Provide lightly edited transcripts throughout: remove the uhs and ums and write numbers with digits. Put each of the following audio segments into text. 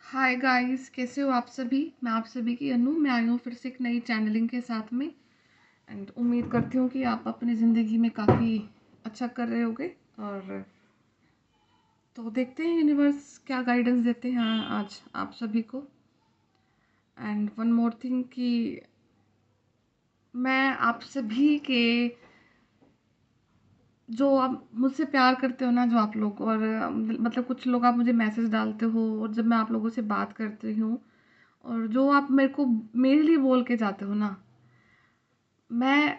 Hi guys, कैसे हो आप सभी। मैं आप सभी की अनु। मैं आई हूँ फिर से एक नई चैनलिंग के साथ में। एंड उम्मीद करती हूँ कि आप अपनी ज़िंदगी में काफ़ी अच्छा कर रहे होगे। और तो देखते हैं यूनिवर्स क्या गाइडेंस देते हैं आज आप सभी को। एंड वन मोर थिंग कि मैं आप सभी के जो आप मुझसे प्यार करते हो ना, जो आप लोग, और मतलब कुछ लोग आप मुझे मैसेज डालते हो, और जब मैं आप लोगों से बात करती हूँ और जो आप मेरे को मेरे लिए बोल के जाते हो ना, मैं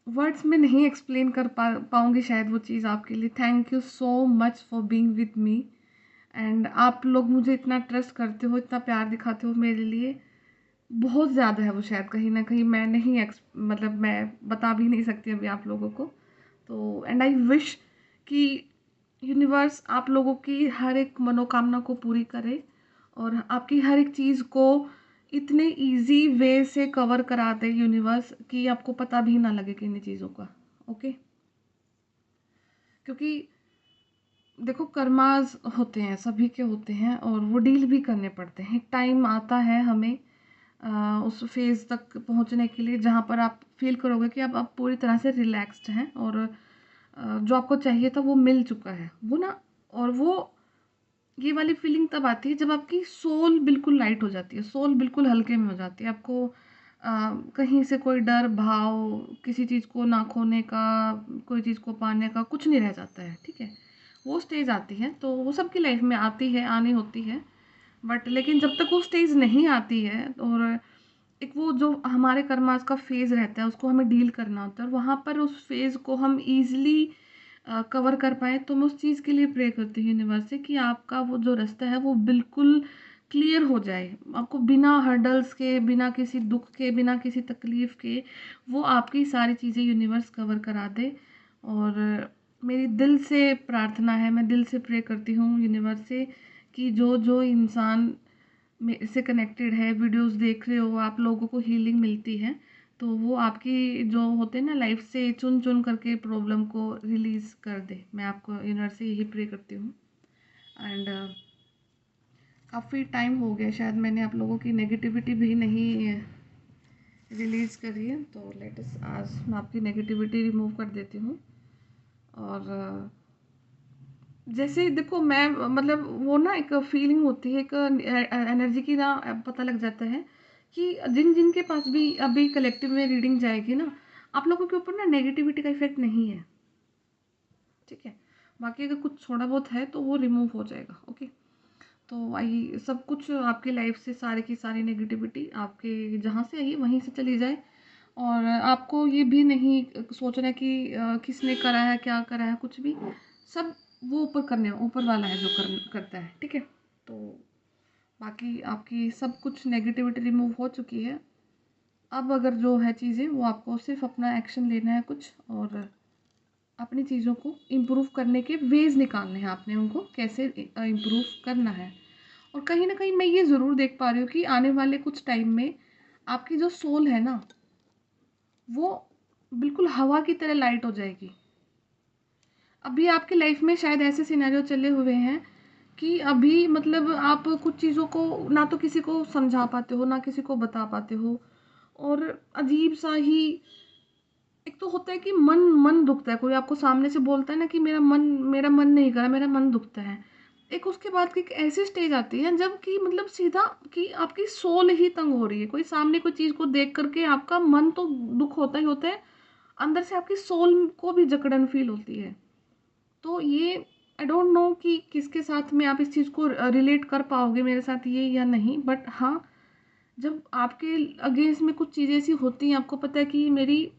वर्ड्स में नहीं एक्सप्लेन कर पाऊँगी शायद वो चीज़ आपके लिए। Thank you so much for being with me. And आप लोग मुझे इतना ट्रस्ट करते हो, इतना प्यार दिखाते हो मेरे लिए, बहुत ज़्यादा है वो। शायद कहीं न कहीं मैं नहीं मतलब मैं बता भी नहीं सकती अभी आप लोगों को। तो एंड आई विश कि यूनिवर्स आप लोगों की हर एक मनोकामना को पूरी करे, और आपकी हर एक चीज़ को इतने इजी वे से कवर करा दे यूनिवर्स कि आपको पता भी ना लगे किन्हीं चीज़ों का। ओके, क्योंकि देखो, कर्मास होते हैं, सभी के होते हैं, और वो डील भी करने पड़ते हैं। टाइम आता है हमें उस फेज़ तक पहुंचने के लिए जहां पर आप फील करोगे कि अब आप पूरी तरह से रिलैक्स्ड हैं, और जो आपको चाहिए था वो मिल चुका है वो ना। और वो ये वाली फीलिंग तब आती है जब आपकी सोल बिल्कुल लाइट हो जाती है, सोल बिल्कुल हल्के में हो जाती है। आपको कहीं से कोई डर भाव, किसी चीज़ को ना खोने का, कोई चीज़ को पाने का कुछ नहीं रह जाता है। ठीक है, वो स्टेज आती है, तो वो सबकी लाइफ में आती है, आनी होती है। बट लेकिन जब तक वो स्टेज नहीं आती है, और एक वो जो हमारे कर्मास का फेज़ रहता है, उसको हमें डील करना होता है, और वहाँ पर उस फेज़ को हम ईज़िली कवर कर पाएँ, तो मैं उस चीज़ के लिए प्रे करती हूँ यूनिवर्स से कि आपका वो जो रास्ता है वो बिल्कुल क्लियर हो जाए। आपको बिना हर्डल्स के, बिना किसी दुःख के, बिना किसी तकलीफ़ के वो आपकी सारी चीज़ें यूनिवर्स कवर करा दे। और मेरी दिल से प्रार्थना है, मैं दिल से प्रे करती हूँ यूनिवर्स से कि जो इंसान मेरे से कनेक्टेड है, वीडियोस देख रहे हो, आप लोगों को हीलिंग मिलती है, तो वो आपकी जो होते हैं ना लाइफ से चुन चुन करके प्रॉब्लम को रिलीज़ कर दे। मैं आपको यूनिवर्स से यही प्रे करती हूँ। एंड काफ़ी टाइम हो गया, शायद मैंने आप लोगों की नेगेटिविटी भी नहीं रिलीज़ करी है, तो लेटेस्ट आज मैं आपकी नेगेटिविटी रिमूव कर देती हूँ। और जैसे देखो, मैं मतलब वो ना एक फीलिंग होती है, एक एनर्जी की ना पता लग जाता है कि जिन जिन के पास भी अभी कलेक्टिव में रीडिंग जाएगी ना, आप लोगों के ऊपर ना नेगेटिविटी का इफेक्ट नहीं है। ठीक है, बाकी अगर कुछ थोड़ा बहुत है तो वो रिमूव हो जाएगा। ओके, तो आई सब कुछ आपकी लाइफ से, सारी की सारी नेगेटिविटी आपके जहाँ से आई वहीं से चली जाए। और आपको ये भी नहीं सोचना है कि किसने करा है, क्या करा है, कुछ भी। सब वो ऊपर वाला है जो करता है। ठीक है, तो बाकी आपकी सब कुछ नेगेटिविटी रिमूव हो चुकी है। अब अगर जो है चीज़ें, वो आपको सिर्फ अपना एक्शन लेना है कुछ, और अपनी चीज़ों को इम्प्रूव करने के वेज़ निकालने हैं आपने, उनको कैसे इम्प्रूव करना है। और कहीं न कहीं मैं ये ज़रूर देख पा रही हूँ कि आने वाले कुछ टाइम में आपकी जो सोल है ना, वो बिल्कुल हवा की तरह लाइट हो जाएगी। अभी आपकी लाइफ में शायद ऐसे सिनेरियो चले हुए हैं कि अभी मतलब आप कुछ चीज़ों को ना तो किसी को समझा पाते हो, ना किसी को बता पाते हो, और अजीब सा ही एक तो होता है कि मन मन दुखता है। कोई आपको सामने से बोलता है ना कि मेरा मन नहीं कर रहा, मेरा मन दुखता है। एक उसके बाद की एक ऐसी स्टेज आती है जब कि मतलब सीधा कि आपकी सोल ही तंग हो रही है। कोई सामने कोई चीज़ को देख करके आपका मन तो दुख होता ही होता है, अंदर से आपकी सोल को भी जकड़न फील होती है। तो ये आई डोंट नो कि किसके साथ में आप इस चीज़ को रिलेट कर पाओगे मेरे साथ ये या नहीं। बट हाँ, जब आपके अगेंस्ट में कुछ चीज़ें ऐसी होती हैं, आपको पता है कि मेरी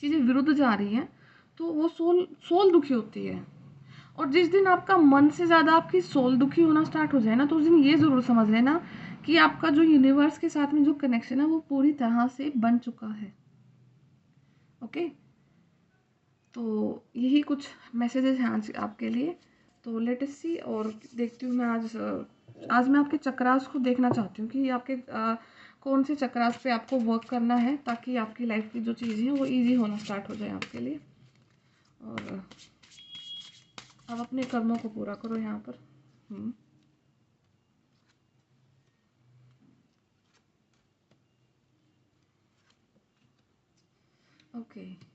चीज़ें विरुद्ध जा रही हैं, तो वो सोल सोल दुखी होती है। और जिस दिन आपका मन से ज़्यादा आपकी सोल दुखी होना स्टार्ट हो जाए ना, तो उस दिन ये ज़रूर समझ लेना कि आपका जो यूनिवर्स के साथ में जो कनेक्शन है वो पूरी तरह से बन चुका है। ओके, तो यही कुछ मैसेजेस हैं आज आपके लिए। तो लेट अस सी, और देखती हूँ मैं आज मैं आपके चक्रास को देखना चाहती हूँ कि आपके कौन से चक्रास पे आपको वर्क करना है, ताकि आपकी लाइफ की जो चीज़ें हैं वो इजी होना स्टार्ट हो जाए आपके लिए। और अब अपने कर्मों को पूरा करो यहाँ पर। ओके।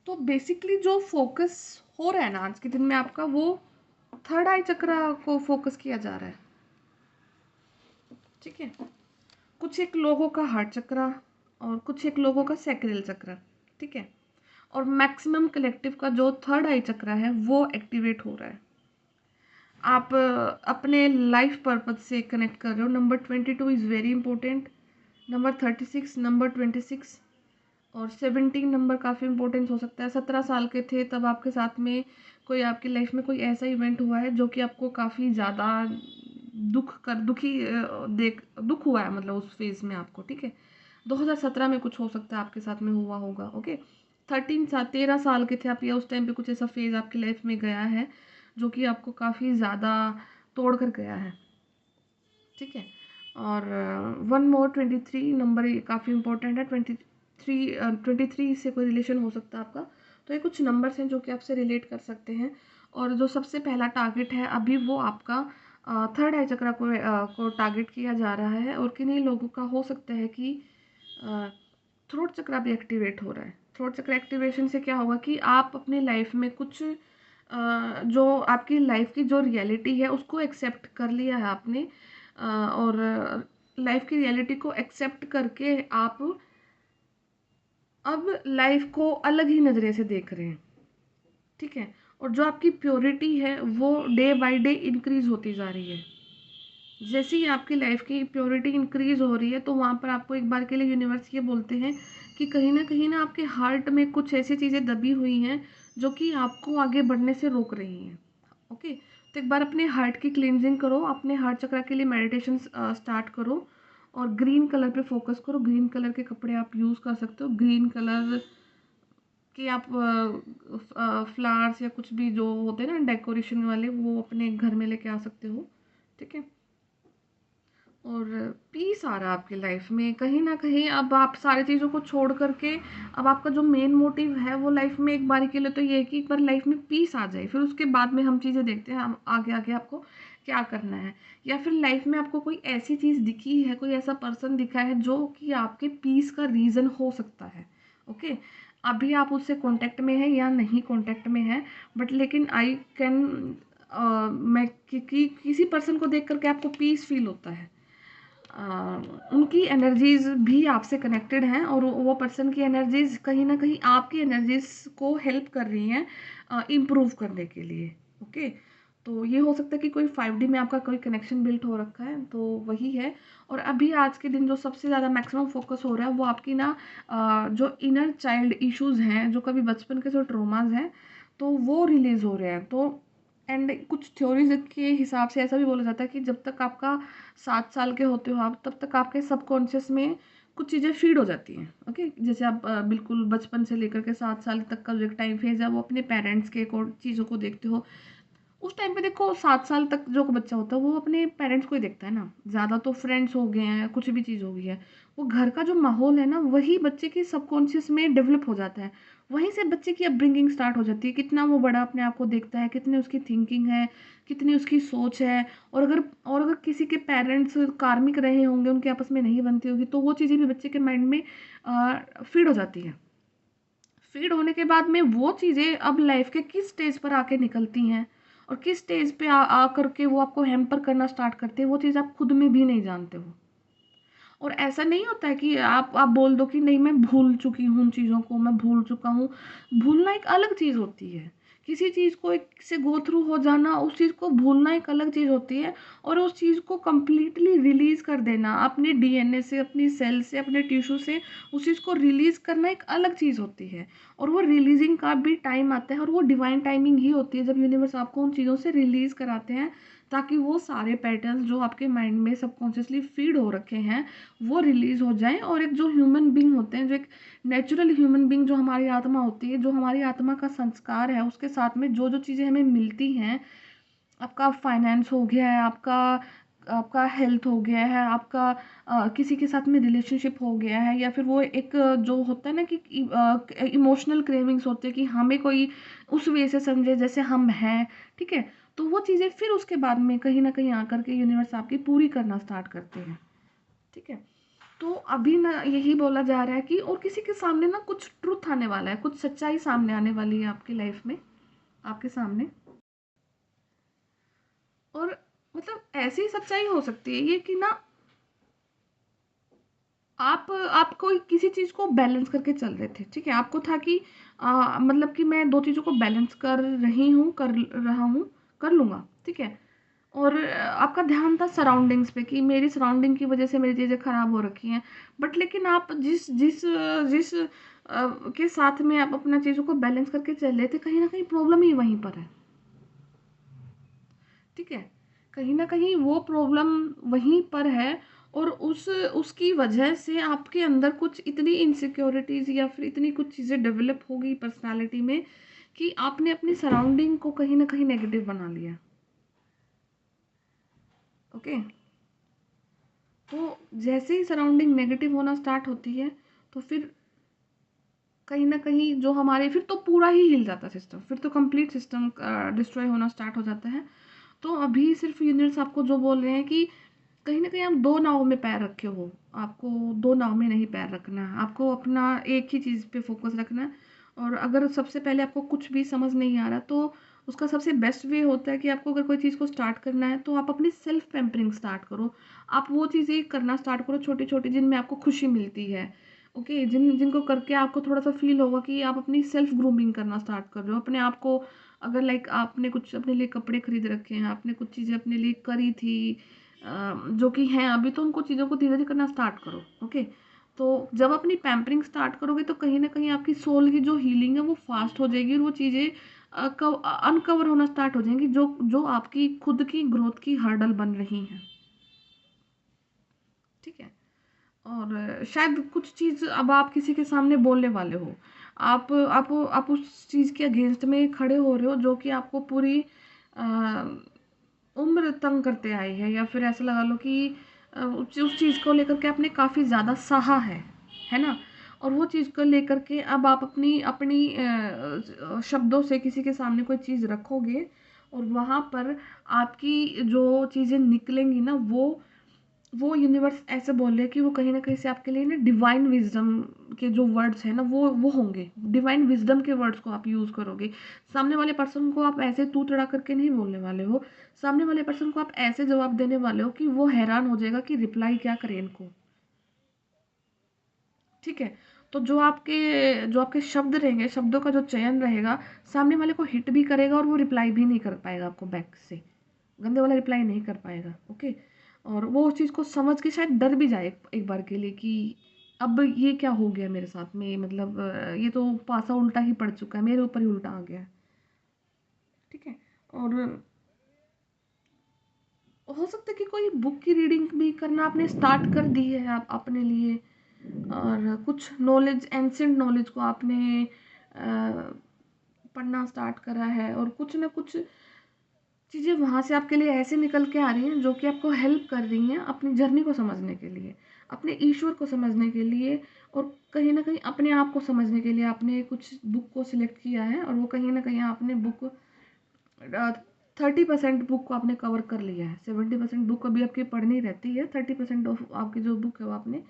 तो बेसिकली जो फोकस हो रहा है ना आज के दिन में आपका, वो थर्ड आई चक्र को फोकस किया जा रहा है। ठीक है। कुछ एक लोगों का हार्ट चक्र और कुछ एक लोगों का सैक्रल चक्र। ठीक है। और मैक्सिमम कलेक्टिव का जो थर्ड आई चक्र है वो एक्टिवेट हो रहा है। आप अपने लाइफ पर्पज से कनेक्ट कर रहे हो। Number 22 is very important. Number 36, number 26 और 17 नंबर काफ़ी इंपॉर्टेंट हो सकता है। 17 साल के थे तब आपके साथ में कोई, आपकी लाइफ में कोई ऐसा इवेंट हुआ है जो कि आपको काफ़ी ज़्यादा दुख हुआ है, मतलब उस फेज़ में आपको। ठीक है। 2017 में कुछ हो सकता है आपके साथ में हुआ होगा। ओके। 13 साल के थे आप, या उस टाइम पे कुछ ऐसा फेज़ आपकी लाइफ में गया है जो कि आपको काफ़ी ज़्यादा तोड़ कर गया है। ठीक है। और 23 नंबर ये काफ़ी इंपॉर्टेंट है। 23 से कोई रिलेशन हो सकता है आपका। तो ये कुछ नंबर्स हैं जो कि आपसे रिलेट कर सकते हैं। और जो सबसे पहला टारगेट है अभी वो आपका थर्ड आई चक्र को टारगेट किया जा रहा है। और किन्हीं लोगों का हो सकता है कि थ्रोट चक्र भी एक्टिवेट हो रहा है। थ्रोट चक्र एक्टिवेशन से क्या होगा कि आप अपनी लाइफ में कुछ जो आपकी लाइफ की जो रियलिटी है उसको एक्सेप्ट कर लिया है आपने। और लाइफ की रियलिटी को एक्सेप्ट करके आप अब लाइफ को अलग ही नज़रिए से देख रहे हैं। ठीक है। और जो आपकी प्योरिटी है वो डे बाय डे इंक्रीज होती जा रही है। जैसे ही आपकी लाइफ की प्योरिटी इंक्रीज हो रही है तो वहाँ पर आपको एक बार के लिए यूनिवर्स ये बोलते हैं कि कहीं ना आपके हार्ट में कुछ ऐसी चीज़ें दबी हुई हैं जो कि आपको आगे बढ़ने से रोक रही हैं। ओके। तो एक बार अपने हार्ट की क्लींजिंग करो, अपने हार्ट चक्र के लिए मेडिटेशन स्टार्ट करो और ग्रीन कलर पे फोकस करो। ग्रीन कलर के कपड़े आप यूज़ कर सकते हो। ग्रीन कलर कि आप फ्लावर्स या कुछ भी जो होते हैं ना डेकोरेशन वाले, वो अपने घर में लेके आ सकते हो। ठीक है। और पीस आ रहा है आपकी लाइफ में कहीं ना कहीं। अब आप सारी चीज़ों को छोड़ करके अब आपका जो मेन मोटिव है वो लाइफ में एक बारी के लिए तो ये है कि एक बार लाइफ में पीस आ जाए, फिर उसके बाद में हम चीज़ें देखते हैं हम आगे आगे आपको क्या करना है। या फिर लाइफ में आपको कोई ऐसी चीज़ दिखी है, कोई ऐसा पर्सन दिखा है जो कि आपके पीस का रीज़न हो सकता है। ओके। अभी आप उससे कांटेक्ट में है या नहीं कांटेक्ट में है, बट लेकिन आई कैन मैं किसी पर्सन को देख करके आपको पीस फील होता है। उनकी एनर्जीज भी आपसे कनेक्टेड हैं और वो पर्सन की एनर्जीज कहीं ना कहीं आपकी एनर्जीज को हेल्प कर रही हैं इम्प्रूव करने के लिए। ओके। तो ये हो सकता है कि कोई 5D में आपका कोई कनेक्शन बिल्ट हो रखा है, तो वही है। और अभी आज के दिन जो सबसे ज़्यादा मैक्सिमम फोकस हो रहा है वो आपकी ना जो इनर चाइल्ड इश्यूज हैं, जो कभी बचपन के जो ट्रोमाज हैं, तो वो रिलीज़ हो रहे हैं। तो एंड कुछ थ्योरीज के हिसाब से ऐसा भी बोला जाता है कि जब तक आपका 7 साल के होते हो आप, तब तक आपके सबकॉन्शियस में कुछ चीज़ें फीड हो जाती हैं। ओके। जैसे आप बिल्कुल बचपन से लेकर के 7 साल तक का जो एक टाइम फेज है वो अपने पेरेंट्स के चीज़ों को देखते हो। उस टाइम पे देखो 7 साल तक जो बच्चा होता है वो अपने पेरेंट्स को ही देखता है ना, ज़्यादा तो फ्रेंड्स हो गए हैं, कुछ भी चीज़ हो गई है, वो घर का जो माहौल है ना वही बच्चे के सबकॉन्शियस में डेवलप हो जाता है। वहीं से बच्चे की अपब्रिंगिंग स्टार्ट हो जाती है, कितना वो बड़ा अपने आप को देखता है, कितनी उसकी थिंकिंग है, कितनी उसकी सोच है। और अगर किसी के पेरेंट्स कार्मिक रहे होंगे, उनके आपस में नहीं बनती होगी, तो वो चीज़ें भी बच्चे के माइंड में फीड हो जाती है। फीड होने के बाद में वो चीज़ें अब लाइफ के किस स्टेज पर आके निकलती हैं और किस स्टेज पे आ करके वो आपको हैम्पर करना स्टार्ट करते हैं, वो चीज़ आप खुद में भी नहीं जानते हो। और ऐसा नहीं होता है कि आप बोल दो कि नहीं मैं भूल चुकी हूँ उन चीज़ों को, मैं भूल चुका हूँ। भूलना एक अलग चीज़ होती है। किसी चीज़ को एक से गो थ्रू हो जाना, उस चीज़ को भूलना एक अलग चीज़ होती है। और उस चीज़ को कंप्लीटली रिलीज़ कर देना अपने डीएनए से, अपनी सेल से, अपने टिश्यू से, उस चीज़ को रिलीज़ करना एक अलग चीज़ होती है। और वो रिलीजिंग का भी टाइम आता है और वो डिवाइन टाइमिंग ही होती है जब यूनिवर्स आपको उन चीज़ों से रिलीज़ कराते हैं, ताकि वो सारे पैटर्न्स जो आपके माइंड में सबकॉन्शियसली फीड हो रखे हैं वो रिलीज़ हो जाएं। और एक जो ह्यूमन बीइंग होते हैं, जो एक नेचुरल ह्यूमन बीइंग, जो हमारी आत्मा होती है, जो हमारी आत्मा का संस्कार है, उसके साथ में जो जो चीज़ें हमें मिलती हैं, आपका फाइनेंस हो गया है, आपका आपका हेल्थ हो गया है, आपका किसी के साथ में रिलेशनशिप हो गया है, या फिर वो एक जो होता है ना कि इमोशनल क्रेविंग्स होते हैं कि हमें कोई उस वे से समझे जैसे हम हैं। ठीक है। तो वो चीज़ें फिर उसके बाद में कहीं ना कहीं आकर के यूनिवर्स आपकी पूरी करना स्टार्ट करते हैं। ठीक है। तो अभी ना यही बोला जा रहा है कि और किसी के सामने ना कुछ ट्रुथ आने वाला है, कुछ सच्चाई सामने आने वाली है आपकी लाइफ में, आपके सामने। और मतलब ऐसी सच्चाई हो सकती है ये कि ना आप कोई किसी चीज़ को बैलेंस करके चल रहे थे, ठीक है? आपको था कि मतलब कि मैं 2 चीज़ों को बैलेंस कर रही हूँ, कर रहा हूँ, कर लूँगा, ठीक है? और आपका ध्यान था सराउंडिंग्स पे कि मेरी सराउंडिंग की वज़ह से मेरी चीज़ें ख़राब हो रखी हैं। बट लेकिन आप जिस के साथ में आप अपना चीज़ों को बैलेंस करके चल रहे थे, कहीं न कहीं प्रॉब्लम ही वहीं पर है, ठीक है? कहीं न कहीं वो प्रॉब्लम वहीं पर है और उसकी वजह से आपके अंदर कुछ इतनी इनसिक्योरिटीज़ या फिर इतनी कुछ चीज़ें डेवलप हो गई पर्सनैलिटी में कि आपने अपनी सराउंडिंग को कहीं न कहीं नेगेटिव बना लिया। ओके? तो जैसे ही सराउंडिंग नेगेटिव होना स्टार्ट होती है, तो फिर कहीं न कहीं जो हमारे फिर तो पूरा ही हिल जाता है सिस्टम, फिर तो कंप्लीट सिस्टम डिस्ट्रॉय होना स्टार्ट हो जाता है। तो अभी सिर्फ़ यूनिवर्स आपको जो बोल रहे हैं कि कहीं न कहीं आप 2 नाव में पैर रखे हो, आपको 2 नाव में नहीं पैर रखना है, आपको अपना एक ही चीज़ पे फ़ोकस रखना है। और अगर सबसे पहले आपको कुछ भी समझ नहीं आ रहा, तो उसका सबसे बेस्ट वे होता है कि आपको अगर कोई चीज़ को स्टार्ट करना है, तो आप अपनी सेल्फ पैम्परिंग स्टार्ट करो। आप वो चीज़ें करना स्टार्ट करो छोटी-छोटी जिनमें आपको खुशी मिलती है, ओके? जिनको करके आपको थोड़ा-सा फ़ील होगा कि आप अपनी सेल्फ ग्रूमिंग करना स्टार्ट कर रहे हो। अपने आप को अगर लाइक आपने कुछ अपने लिए कपड़े खरीद रखे हैं, आपने कुछ चीज़ें अपने लिए करी थी जो कि हैं अभी, तो उनको चीज़ों को धीरे-धीरे करना स्टार्ट करो, ओके? तो जब अपनी पैम्परिंग स्टार्ट करोगे तो कहीं न कहीं आपकी सोल की जो हीलिंग है वो फ़ास्ट हो जाएगी और वो चीज़ें अनकवर होना स्टार्ट हो जाएँगी जो जो आपकी खुद की ग्रोथ की हर्डल बन रही हैं, ठीक है? और शायद कुछ चीज़ अब आप किसी के सामने बोलने वाले हो। आप उस चीज़ के अगेंस्ट में खड़े हो रहे हो जो कि आपको पूरी अ, उम्र तंग करते आई है या फिर ऐसा लगा लो कि उस चीज़ को लेकर के आपने काफ़ी ज़्यादा सहा है ना? और वो चीज़ को लेकर के अब आप अपनी अपनी शब्दों से किसी के सामने कोई चीज़ रखोगे और वहाँ पर आपकी जो चीज़ें निकलेंगी ना वो यूनिवर्स ऐसे बोल रहे हैं कि वो कहीं न कहीं से आपके लिए ना डिवाइन विज़डम के जो वर्ड्स हैं ना वो होंगे। डिवाइन विज़डम के वर्ड्स को आप यूज़ करोगे। सामने वाले पर्सन को आप ऐसे तू तड़ा करके नहीं बोलने वाले हो। सामने वाले पर्सन को आप ऐसे जवाब देने वाले हो कि वो हैरान हो जाएगा कि रिप्लाई क्या करें इनको। ठीक है? तो जो आपके शब्द रहेंगे, शब्दों का जो चयन रहेगा, सामने वाले को हिट भी करेगा और वो रिप्लाई भी नहीं कर पाएगा आपको बैक से। गंदे वाला रिप्लाई नहीं कर पाएगा, ओके? और वो उस चीज़ को समझ के शायद डर भी जाए एक बार के लिए कि अब ये क्या हो गया मेरे साथ में, मतलब ये तो पासा उल्टा ही पड़ चुका है, मेरे ऊपर ही उल्टा आ गया है, ठीक है? और हो सकता है कि कोई बुक की रीडिंग भी करना आपने स्टार्ट कर दी है आप अपने लिए और कुछ नॉलेज एंशिएंट नॉलेज को आपने पढ़ना स्टार्ट करा है और कुछ ना कुछ चीज़ें वहाँ से आपके लिए ऐसे निकल के आ रही हैं जो कि आपको हेल्प कर रही हैं अपनी जर्नी को समझने के लिए, अपने ईश्वर को समझने के लिए और कहीं न कहीं अपने आप को समझने के लिए आपने कुछ बुक को सिलेक्ट किया है और वो कहीं न कहीं आपने बुक 30% बुक को आपने कवर कर लिया है। 70% बुक अभी आपकी पढ़नी रहती है, 30% ऑफ आपकी जो बुक है वो आपने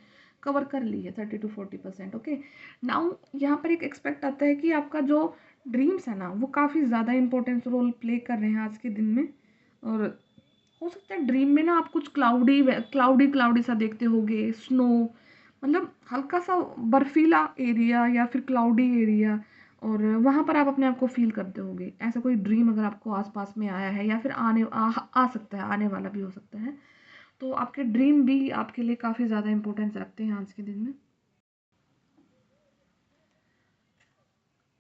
कवर कर ली है, 30 टू 40%, ओके। नाउ यहाँ पर एक एक्सपेक्ट आता है कि आपका जो ड्रीम्स है ना वो काफ़ी ज़्यादा इंपॉर्टेंस रोल प्ले कर रहे हैं आज के दिन में। और हो सकता है ड्रीम में ना आप कुछ क्लाउडी क्लाउडी क्लाउडी सा देखते होगे, स्नो, मतलब हल्का सा बर्फीला एरिया या फिर क्लाउडी एरिया और वहाँ पर आप अपने आप को फ़ील करते होगे। ऐसा कोई ड्रीम अगर आपको आस-पास में आया है या फिर आ सकता है, आने वाला भी हो सकता है। तो आपके ड्रीम भी आपके लिए काफ़ी ज़्यादा इम्पोर्टेंस रखते हैं आज के दिन में।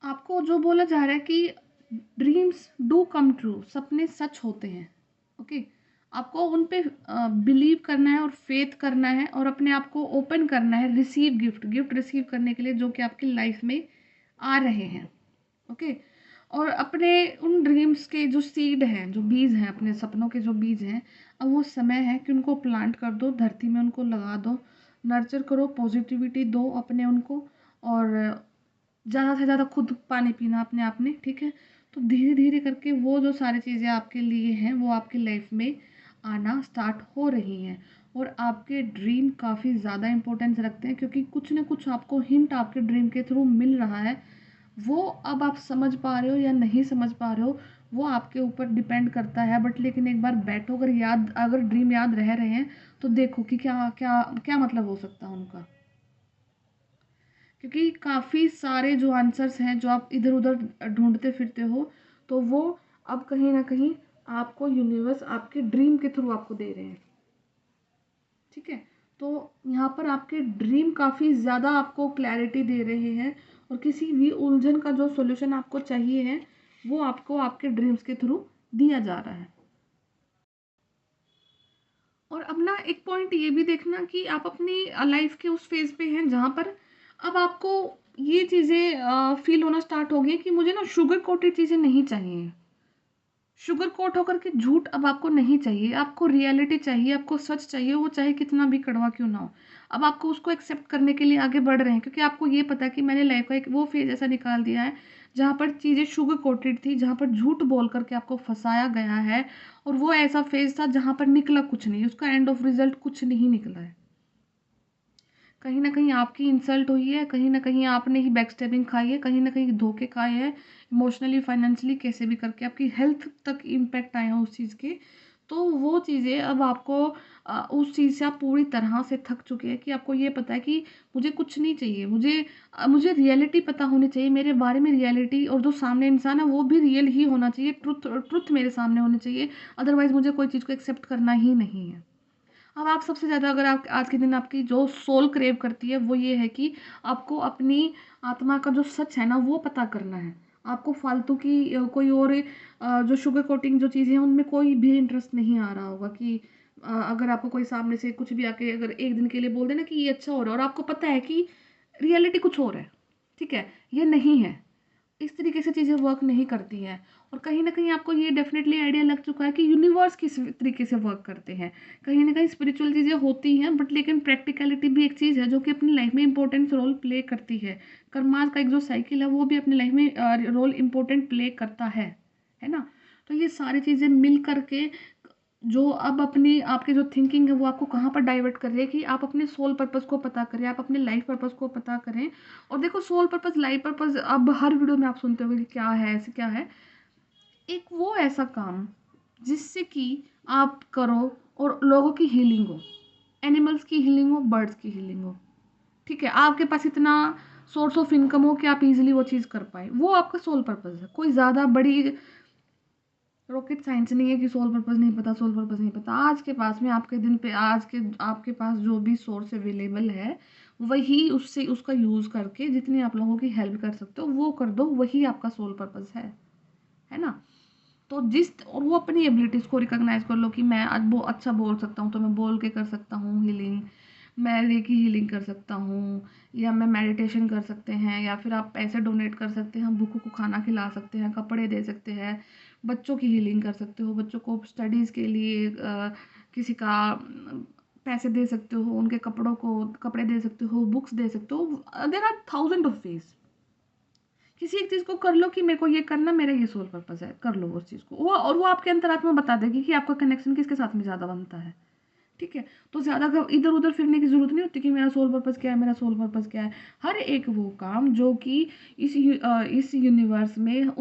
आपको जो बोला जा रहा है कि ड्रीम्स डू कम ट्रू, सपने सच होते हैं, ओके? आपको उन पे बिलीव करना है और फेथ करना है और अपने आप को ओपन करना है रिसीव गिफ्ट रिसीव करने के लिए जो कि आपकी लाइफ में आ रहे हैं, ओके? और अपने उन ड्रीम्स के जो सीड हैं, जो बीज हैं, अपने सपनों के जो बीज हैं, अब वो समय है कि उनको प्लांट कर दो, धरती में उनको लगा दो, नर्चर करो, पॉजिटिविटी दो अपने उनको और ज़्यादा से ज़्यादा खुद पानी पीना अपने आप में, ठीक है? तो धीरे-धीरे करके वो जो सारी चीज़ें आपके लिए हैं, वो आपकी लाइफ में आना स्टार्ट हो रही हैं और आपके ड्रीम काफ़ी ज़्यादा इम्पोर्टेंस रखते हैं, क्योंकि कुछ ना कुछ आपको हिंट आपके ड्रीम के थ्रू मिल रहा है। वो अब आप समझ पा रहे हो या नहीं समझ पा रहे हो, वो आपके ऊपर डिपेंड करता है। बट लेकिन एक बार बैठो, अगर ड्रीम याद रह रहे हैं तो देखो कि क्या क्या क्या मतलब हो सकता है उनका। क्योंकि काफ़ी सारे जो आंसर्स हैं जो आप इधर उधर ढूंढते फिरते हो, तो वो अब कहीं ना कहीं आपको यूनिवर्स आपके ड्रीम के थ्रू आपको दे रहे हैं। ठीक है, तो यहाँ पर आपके ड्रीम काफ़ी ज़्यादा आपको क्लैरिटी दे रहे हैं, और किसी भी उलझन का जो सॉल्यूशन आपको चाहिए है वो आपको आपके ड्रीम्स के थ्रू दिया जा रहा है। और अब ना एक पॉइंट ये भी देखना कि आप अपनी लाइफ के उस फेज पे हैं जहाँ पर अब आपको ये चीज़ें फील होना स्टार्ट हो गई कि मुझे ना शुगर कोटेड चीज़ें नहीं चाहिए। शुगर कोट होकर के झूठ अब आपको नहीं चाहिए, आपको रियलिटी चाहिए, आपको सच चाहिए, वो चाहे कितना भी कड़वा क्यों ना हो। अब आपको उसको एक्सेप्ट करने के लिए आगे बढ़ रहे हैं, क्योंकि आपको ये पता है कि मैंने लाइफ का एक वो फेज ऐसा निकाल दिया है जहाँ पर चीज़ें शुगर कोटेड थी, जहाँ पर झूठ बोल करके आपको फंसाया गया है। और वो ऐसा फेज था जहाँ पर निकला कुछ नहीं, उसका एंड ऑफ रिजल्ट कुछ नहीं निकला है। कहीं न कहीं आपकी इंसल्ट हुई है, कहीं न कहीं आपने ही बैकस्टैबिंग खाई है, कहीं न कहीं धोखे खाए हैं, इमोशनली, फाइनेंशियली कैसे भी करके आपकी हेल्थ तक इम्पैक्ट आए हैं उस चीज़ के। तो वो चीज़ें अब आपको उस चीज़ से आप पूरी तरह से थक चुके हैं कि आपको ये पता है कि मुझे कुछ नहीं चाहिए, मुझे रियलिटी पता होनी चाहिए, मेरे बारे में रियलिटी, और जो सामने इंसान है वो भी रियल ही होना चाहिए, ट्रुथ ट्रुथ मेरे सामने होनी चाहिए, अदरवाइज़ मुझे कोई चीज़ को एक्सेप्ट करना ही नहीं है। अब आप सबसे ज़्यादा, अगर आप आज के दिन आपकी जो सोल क्रेव करती है वो ये है कि आपको अपनी आत्मा का जो सच है ना वो पता करना है। आपको फालतू की कोई और जो शुगर कोटिंग जो चीज़ें हैं उनमें कोई भी इंटरेस्ट नहीं आ रहा होगा कि अगर आपको कोई सामने से कुछ भी आके अगर एक दिन के लिए बोल देना कि ये अच्छा हो रहा है और आपको पता है कि रियलिटी कुछ और है, ठीक है, ये नहीं है, इस तरीके से चीज़ें वर्क नहीं करती हैं। और कहीं न कहीं आपको ये डेफ़िनेटली आइडिया लग चुका है कि यूनिवर्स किस तरीके से वर्क करते हैं। कहीं न कहीं स्पिरिचुअल चीज़ें होती हैं, बट लेकिन प्रैक्टिकैलिटी भी एक चीज़ है जो कि अपनी लाइफ़ में इम्पोर्टेंट रोल प्ले करती है। कर्माज़ का एक जो साइकिल है वो भी अपनी लाइफ़ में रोल इम्पोर्टेंट प्ले करता है ना? तो ये सारी चीज़ें मिल कर के जो अब अपनी आपकी जो थिंकिंग है वो आपको कहाँ पर डाइवर्ट कर रही है कि आप अपने सोल पर्पस को पता करें, आप अपने लाइफ पर्पस को पता करें। और देखो, सोल पर्पस, लाइफ पर्पस, अब हर वीडियो में आप सुनते होंगे कि क्या है, ऐसे क्या है। एक वो ऐसा काम जिससे कि आप करो और लोगों की हीलिंग हो, एनिमल्स की हीलिंग हो, बर्ड्स की हीलिंग हो। ठीक है, आपके पास इतना सोर्स ऑफ इनकम हो कि आप इजीली वो चीज़ कर पाए, वो आपका सोल पर्पस है। कोई ज़्यादा बड़ी रॉकेट साइंस नहीं है कि सोल पर्पस नहीं पता, सोल पर्पस नहीं पता। आज के पास में आपके दिन पे आज के आपके पास जो भी सोर्स अवेलेबल है, वही उससे उसका यूज़ करके जितनी आप लोगों की हेल्प कर सकते हो वो कर दो, वही आपका सोल पर्पस है ना? तो और वो अपनी एबिलिटीज़ को रिकॉग्नाइज़ कर लो कि मैं आज वो अच्छा बोल सकता हूँ तो मैं बोल के कर सकता हूँ हीलिंग, मैं रेकी हीलिंग कर सकता हूँ, या मैं मेडिटेशन कर सकते हैं, या फिर आप पैसे डोनेट कर सकते हैं, भूखों को खाना खिला सकते हैं, कपड़े दे सकते हैं, बच्चों की हीलिंग कर सकते हो, बच्चों को स्टडीज़ के लिए किसी का पैसे दे सकते हो, उनके कपड़े दे सकते हो, बुक्स दे सकते हो। There are thousand of ways. किसी एक चीज़ को कर लो कि मेरे को ये करना, मेरा ये सोल पर्पस है, कर लो उस चीज़ को, वो और वो आपके अंतरात्मा बता देगी कि आपका कनेक्शन किसके साथ में ज़्यादा बनता है। ठीक है, तो ज़्यादा इधर उधर फिरने की ज़रूरत नहीं होती कि मेरा सोल पर्पस क्या है, मेरा सोल पर्पस क्या है। हर एक वो काम जो कि इस यूनिवर्स में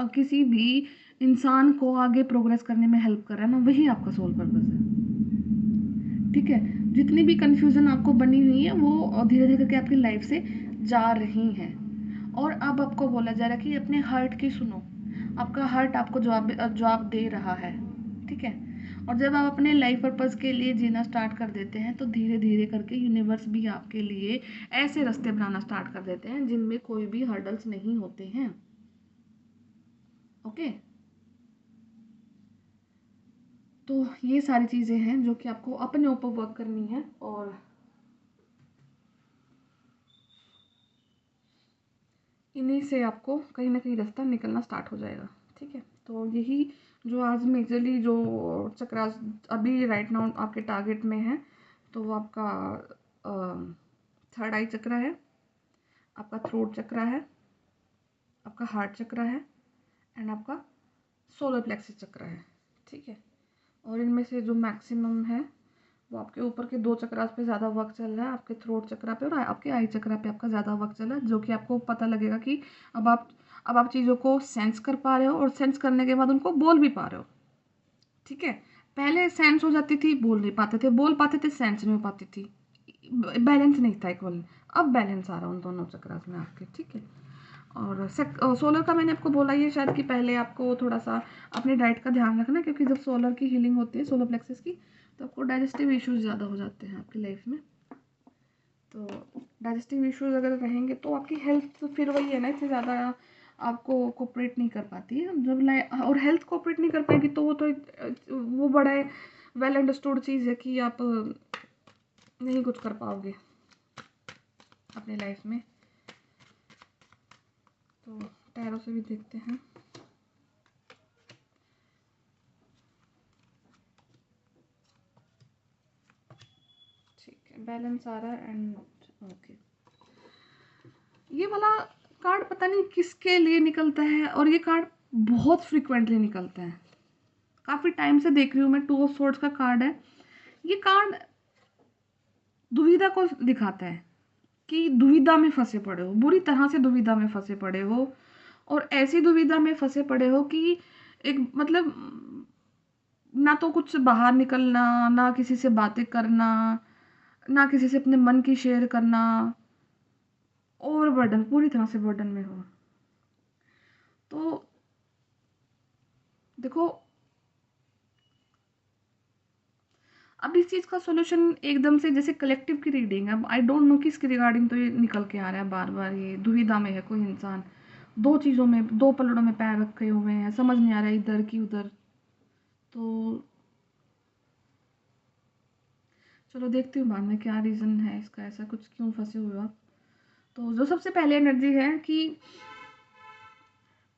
किसी भी इंसान को आगे प्रोग्रेस करने में हेल्प कर रहा है ना, वही आपका सोल पर्पस है। ठीक है, जितनी भी कंफ्यूजन आपको बनी हुई है वो धीरे धीरे करके आपकी लाइफ से जा रही हैं। और अब आपको बोला जा रहा है कि अपने हार्ट की सुनो, आपका हार्ट आपको जवाब दे रहा है। ठीक है, और जब आप अपने लाइफ पर्पस के लिए जीना स्टार्ट कर देते हैं तो धीरे धीरे करके यूनिवर्स भी आपके लिए ऐसे रास्ते बनाना स्टार्ट कर देते हैं जिनमें कोई भी हर्डल्स नहीं होते हैं। ओके, तो ये सारी चीज़ें हैं जो कि आपको अपने ऊपर वर्क करनी है, और इन्हीं से आपको कहीं ना कहीं रास्ता निकलना स्टार्ट हो जाएगा। ठीक है, तो यही जो आज मेजरली जो चक्र अभी राइट नाउ आपके टारगेट में है, तो वो आपका थर्ड आई चक्र है, आपका थ्रोट चक्र है, आपका हार्ट चक्र है, एंड आपका सोलर प्लेक्सस चक्र है। ठीक है, और इनमें से जो मैक्सिमम है वो आपके ऊपर के 2 चक्रास पे ज़्यादा वर्क चल रहा है, आपके थ्रोट चक्रा पे और आपके आई चक्रा पे आपका ज़्यादा वर्क चल रहा है, जो कि आपको पता लगेगा कि अब आप अब आप चीज़ों को सेंस कर पा रहे हो और सेंस करने के बाद उनको बोल भी पा रहे हो। ठीक है? पहले सेंस हो जाती थी, बोल नहीं पाते थे, बोल पाते थे, सेंस नहीं हो पाती थी। बैलेंस नहीं था इक्वल। अब बैलेंस आ रहा है उन दोनों चक्रास में आपके। ठीक है? और सोलर का मैंने आपको बोला ये शायद कि पहले आपको थोड़ा-सा अपनी डाइट का ध्यान रखना, क्योंकि जब सोलर की हीलिंग होती है, सोलर प्लेक्सस की, तो आपको डाइजेस्टिव इश्यूज़ ज़्यादा हो जाते हैं आपकी लाइफ में। तो डाइजेस्टिव इश्यूज़ अगर रहेंगे तो आपकी हेल्थ फिर वही है ना, इतनी ज़्यादा आपको कोऑपरेट नहीं कर पाती है। जब लाइ और हेल्थ कोऑपरेट नहीं कर पाएगी तो वो बड़ा वेल अंडरस्टूड चीज़ है कि आप नहीं कुछ कर पाओगे अपनी लाइफ में। तो टैरो से भी देखते हैं। ठीक है, बैलेंस आ रहा है एंड ओके। ये वाला कार्ड पता नहीं किसके लिए निकलता है, और ये कार्ड बहुत फ्रिक्वेंटली निकलता है। काफ़ी टाइम से देख रही हूँ मैं। 2 ऑफ सोर्ड्स का कार्ड है। ये कार्ड दुविधा को दिखाता है कि दुविधा में फंसे पड़े हो, बुरी तरह से दुविधा में फंसे पड़े हो, और ऐसी दुविधा में फंसे पड़े हो कि एक मतलब ना तो कुछ बाहर निकलना, ना किसी से बातें करना, ना किसी से अपने मन की शेयर करना, ओवर बर्डन, पूरी तरह से बर्डन में हो। तो देखो, अब इस चीज़ का सॉल्यूशन एकदम से, जैसे कलेक्टिव की रीडिंग, अब आई डोंट नो किसके रिगार्डिंग तो ये निकल के आ रहा है बार बार। ये दुविधा में है कोई इंसान, दो चीज़ों में, दो पलड़ों में पैर रखे हुए हैं, समझ नहीं आ रहा है इधर की उधर। तो चलो देखती हूँ बाद में क्या रीज़न है इसका, ऐसा कुछ क्यों फंसे हुए हो आप। तो जो सबसे पहले एनर्जी है कि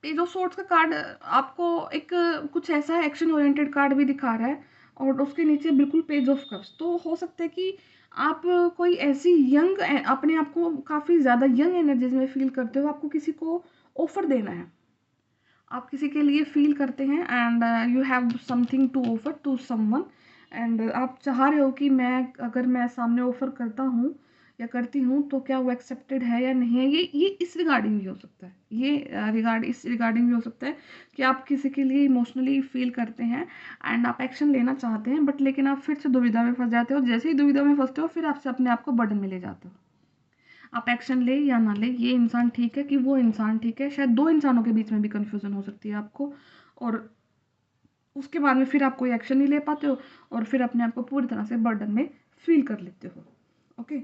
पेज ऑफ सोर्ड्स का कार्ड आपको एक कुछ ऐसा एक्शन ओरिएंटेड कार्ड भी दिखा रहा है, और उसके नीचे बिल्कुल पेज ऑफ कप्स। तो हो सकता है कि आप कोई ऐसी यंग, अपने आप को काफ़ी ज़्यादा यंग एनर्जीज में फील करते हो, आपको किसी को ऑफर देना है, आप किसी के लिए फील करते हैं and you have something to offer to someone, and आप चाह रहे हो कि अगर मैं सामने ऑफर करता हूँ या करती हूँ तो क्या वो एक्सेप्टेड है या नहीं है। ये इस रिगार्डिंग भी हो सकता है, इस रिगार्डिंग भी हो सकता है कि आप किसी के लिए इमोशनली फील करते हैं एंड आप एक्शन लेना चाहते हैं, बट लेकिन आप फिर से दुविधा में फंस जाते हो। जैसे ही दुविधा में फंसते हो फिर आपसे अपने आप को बर्डन में ले जाते हो। आप एक्शन ले या ना ले, ये इंसान ठीक है कि वो इंसान ठीक है, शायद दो इंसानों के बीच में भी कन्फ्यूज़न हो सकती है आपको, और उसके बाद में फिर आप कोई एक्शन नहीं ले पाते हो और फिर अपने आप को पूरी तरह से बर्डन में फील कर लेते हो। ओके,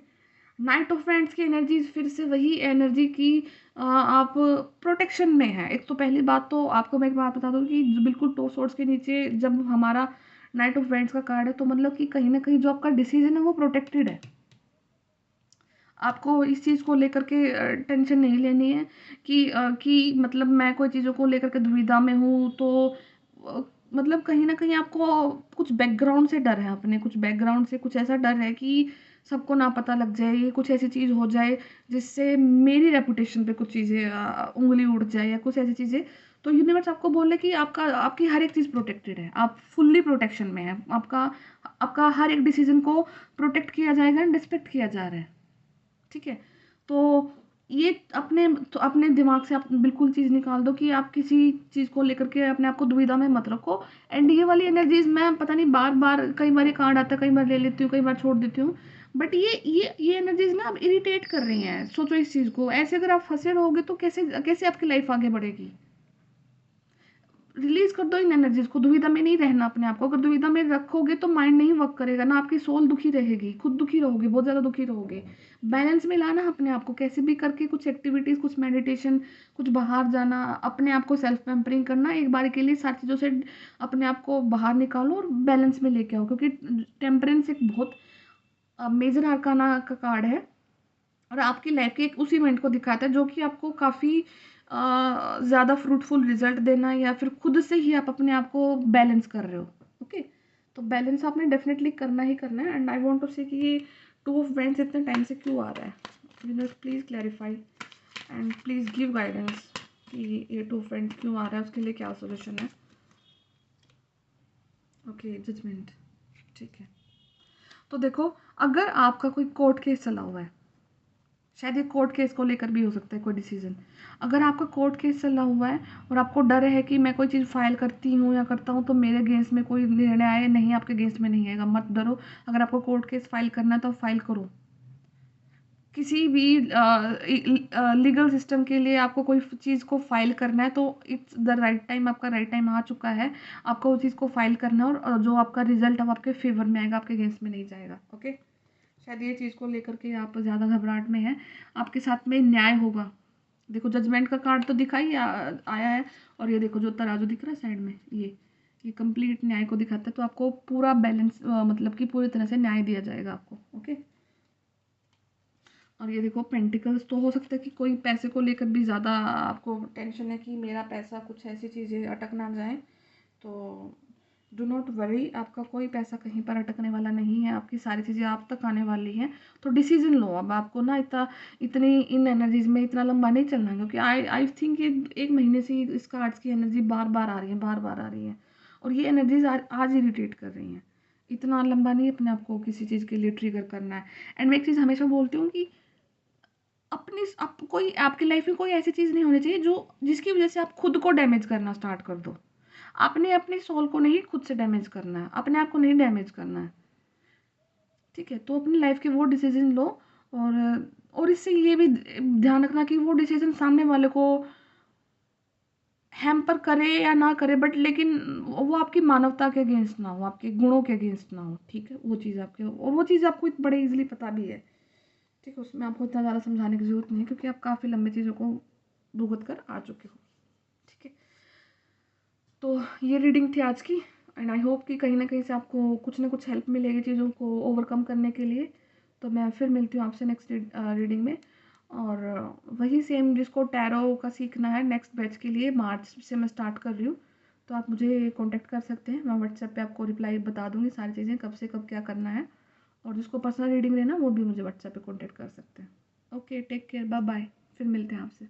नाइट ऑफ फ्रेंड्स की एनर्जी फिर से वही एनर्जी की आप प्रोटेक्शन में है। एक तो पहली बात तो आपको मैं एक बात बता दूँ कि बिल्कुल टू सोर्ड्स के नीचे जब हमारा नाइट ऑफ फ्रेंड्स का कार्ड है, तो मतलब कि कहीं ना कहीं जो आपका डिसीजन है वो प्रोटेक्टेड है। आपको इस चीज़ को लेकर के टेंशन नहीं लेनी है कि मतलब मैं कोई चीज़ों को लेकर के दुविधा में हूँ, तो अ, मतलब कहीं न कहीं आपको कुछ बैकग्राउंड से डर है, अपने कुछ बैकग्राउंड से कुछ ऐसा डर है कि सबको ना पता लग जाए, कुछ ऐसी चीज़ हो जाए जिससे मेरी रेपुटेशन पे कुछ चीज़ें उँगली उठ जाए या कुछ ऐसी चीज़ें। तो यूनिवर्स आपको बोल रहा है कि आपकी हर एक चीज़ प्रोटेक्टेड है, आप फुल्ली प्रोटेक्शन में हैं। आपका आपका हर एक डिसीज़न को प्रोटेक्ट किया जाएगा एंड रिस्पेक्ट किया जा रहा है। ठीक है? तो ये अपने दिमाग से आप बिल्कुल चीज़ निकाल दो कि आप किसी चीज़ को लेकर के अपने आप को दुविधा में मत रखो। एंड ये वाली एनर्जीज़, मैं पता नहीं बार-बार, कई बार ये कार्ड आता है, कई बार ले लेती हूँ, कई बार छोड़ देती हूँ। बट ये एनर्जीज़ ना अब इरिटेट कर रही हैं। सोचो इस चीज़ को, ऐसे अगर आप फँसे रहोगे तो कैसे कैसे आपकी लाइफ़ आगे बढ़ेगी? रिलीज कर दो इन एनर्जीज को, दुविधा में नहीं रहना अपने आप को। अगर दुविधा में रखोगे तो माइंड नहीं वर्क करेगा ना, आपकी सोल दुखी रहेगी, खुद दुखी रहोगे, बहुत ज़्यादा दुखी रहोगे। बैलेंस में लाना अपने आप को कैसे भी करके, कुछ एक्टिविटीज़, कुछ मेडिटेशन, कुछ बाहर जाना, अपने आप को सेल्फ पैम्परिंग करना, एक बार के लिए सारी चीज़ों से अपने आप को बाहर निकालो और बैलेंस में लेके आओ, क्योंकि टेम्परेंस एक बहुत मेजर आर्काना का कार्ड है, और आपकी लाइफ के एक उस इवेंट को दिखाता है जो कि आपको काफ़ी ज़्यादा फ्रूटफुल रिजल्ट देना, या फिर खुद से ही आप अपने आप को बैलेंस कर रहे हो। ओके, तो बैलेंस आपने डेफिनेटली करना ही करना है। एंड आई वांट टू से कि ये टू ऑफ वेंट्स इतने टाइम से क्यों आ रहा है, universe please clarify and please give guidance कि ये टू ऑफ वेंट्स क्यों आ रहा है, उसके लिए क्या सोल्यूशन है। ओके, जजमेंट, ठीक है। तो देखो, अगर आपका कोई कोर्ट केस चला हुआ है, शायद ये कोर्ट केस को लेकर भी हो सकता है कोई डिसीजन। अगर आपका कोर्ट केस चला हुआ है और आपको डर है कि मैं कोई चीज़ फाइल करती हूँ या करता हूँ तो मेरे अगेंस्ट में कोई निर्णय आए, नहीं, आपके अगेंस्ट में नहीं आएगा, मत डरो। अगर आपको कोर्ट केस फाइल करना है तो फाइल करो। किसी भी लीगल सिस्टम के लिए आपको कोई चीज़ को फाइल करना है तो इट्स द राइट टाइम, आपका राइट टाइम आ चुका है। आपको उस चीज़ को फाइल करना है और जो आपका रिजल्ट है वो आपके फेवर में आएगा, आपके अगेंस्ट में नहीं जाएगा। ओके, शायद ये चीज़ को लेकर के आप ज़्यादा घबराहट में हैं। आपके साथ में न्याय होगा। देखो, जजमेंट का कार्ड तो दिखा ही आया है, और ये देखो जो तराजू दिख रहा है साइड में, ये कंप्लीट न्याय को दिखाता है। तो आपको पूरा बैलेंस, मतलब कि पूरी तरह से न्याय दिया जाएगा आपको। ओके, और ये देखो पेंटिकल्स, तो हो सकता है कि कोई पैसे को लेकर भी ज़्यादा आपको टेंशन है कि मेरा पैसा, कुछ ऐसी चीज़ें अटक ना जाए। तो डू नॉट वरी, आपका कोई पैसा कहीं पर अटकने वाला नहीं है, आपकी सारी चीज़ें आप तक आने वाली हैं। तो डिसीजन लो। अब आपको ना इतनी इन एनर्जीज में इतना लंबा नहीं चलना, क्योंकि आई थिंक ये 1 महीने से इस कार्ड्स की एनर्जी बार बार आ रही है, बार बार आ रही है, और ये एनर्जीज आज इरिटेट कर रही हैं। इतना लंबा नहीं अपने आप को किसी चीज़ के लिए ट्रिगर करना है। एंड मैं एक चीज़ हमेशा बोलती हूँ कि कोई आपकी लाइफ में कोई ऐसी चीज़ नहीं होनी चाहिए जो जिसकी वजह से आप खुद को डैमेज करना स्टार्ट कर दो। आपने अपने सोल को नहीं खुद से डैमेज करना है, अपने आप को नहीं डैमेज करना है। ठीक है, तो अपनी लाइफ के वो डिसीजन लो, और इससे ये भी ध्यान रखना कि वो डिसीजन सामने वाले को हैम्पर करे या ना करे, बट लेकिन वो आपकी मानवता के अगेंस्ट ना हो, आपके गुणों के अगेंस्ट ना हो। ठीक है, वो चीज़ आपके, और वो चीज़ आपको बड़े इजीली पता भी है। ठीक है, उसमें आपको इतना ज़्यादा समझाने की ज़रूरत नहीं है, क्योंकि आप काफ़ी लंबी चीज़ों को भुगत कर आ चुके हो। ठीक है, तो ये रीडिंग थी आज की, एंड आई होप कि कहीं ना कहीं से आपको कुछ ना कुछ हेल्प मिलेगी चीज़ों को ओवरकम करने के लिए। तो मैं फिर मिलती हूँ आपसे नेक्स्ट रीडिंग में। और वही सेम, जिसको टैरो का सीखना है नेक्स्ट बैच के लिए, मार्च से मैं स्टार्ट कर रही हूँ। तो आप मुझे कॉन्टेक्ट कर सकते हैं, मैं व्हाट्सएप पे आपको रिप्लाई बता दूँगी सारी चीज़ें, कब से कब क्या करना है। और जिसको पर्सनल रीडिंग लेना वो भी मुझे व्हाट्सएप पे कॉन्टेक्ट कर सकते हैं। Okay, take care, bye bye, फिर मिलते हैं आपसे।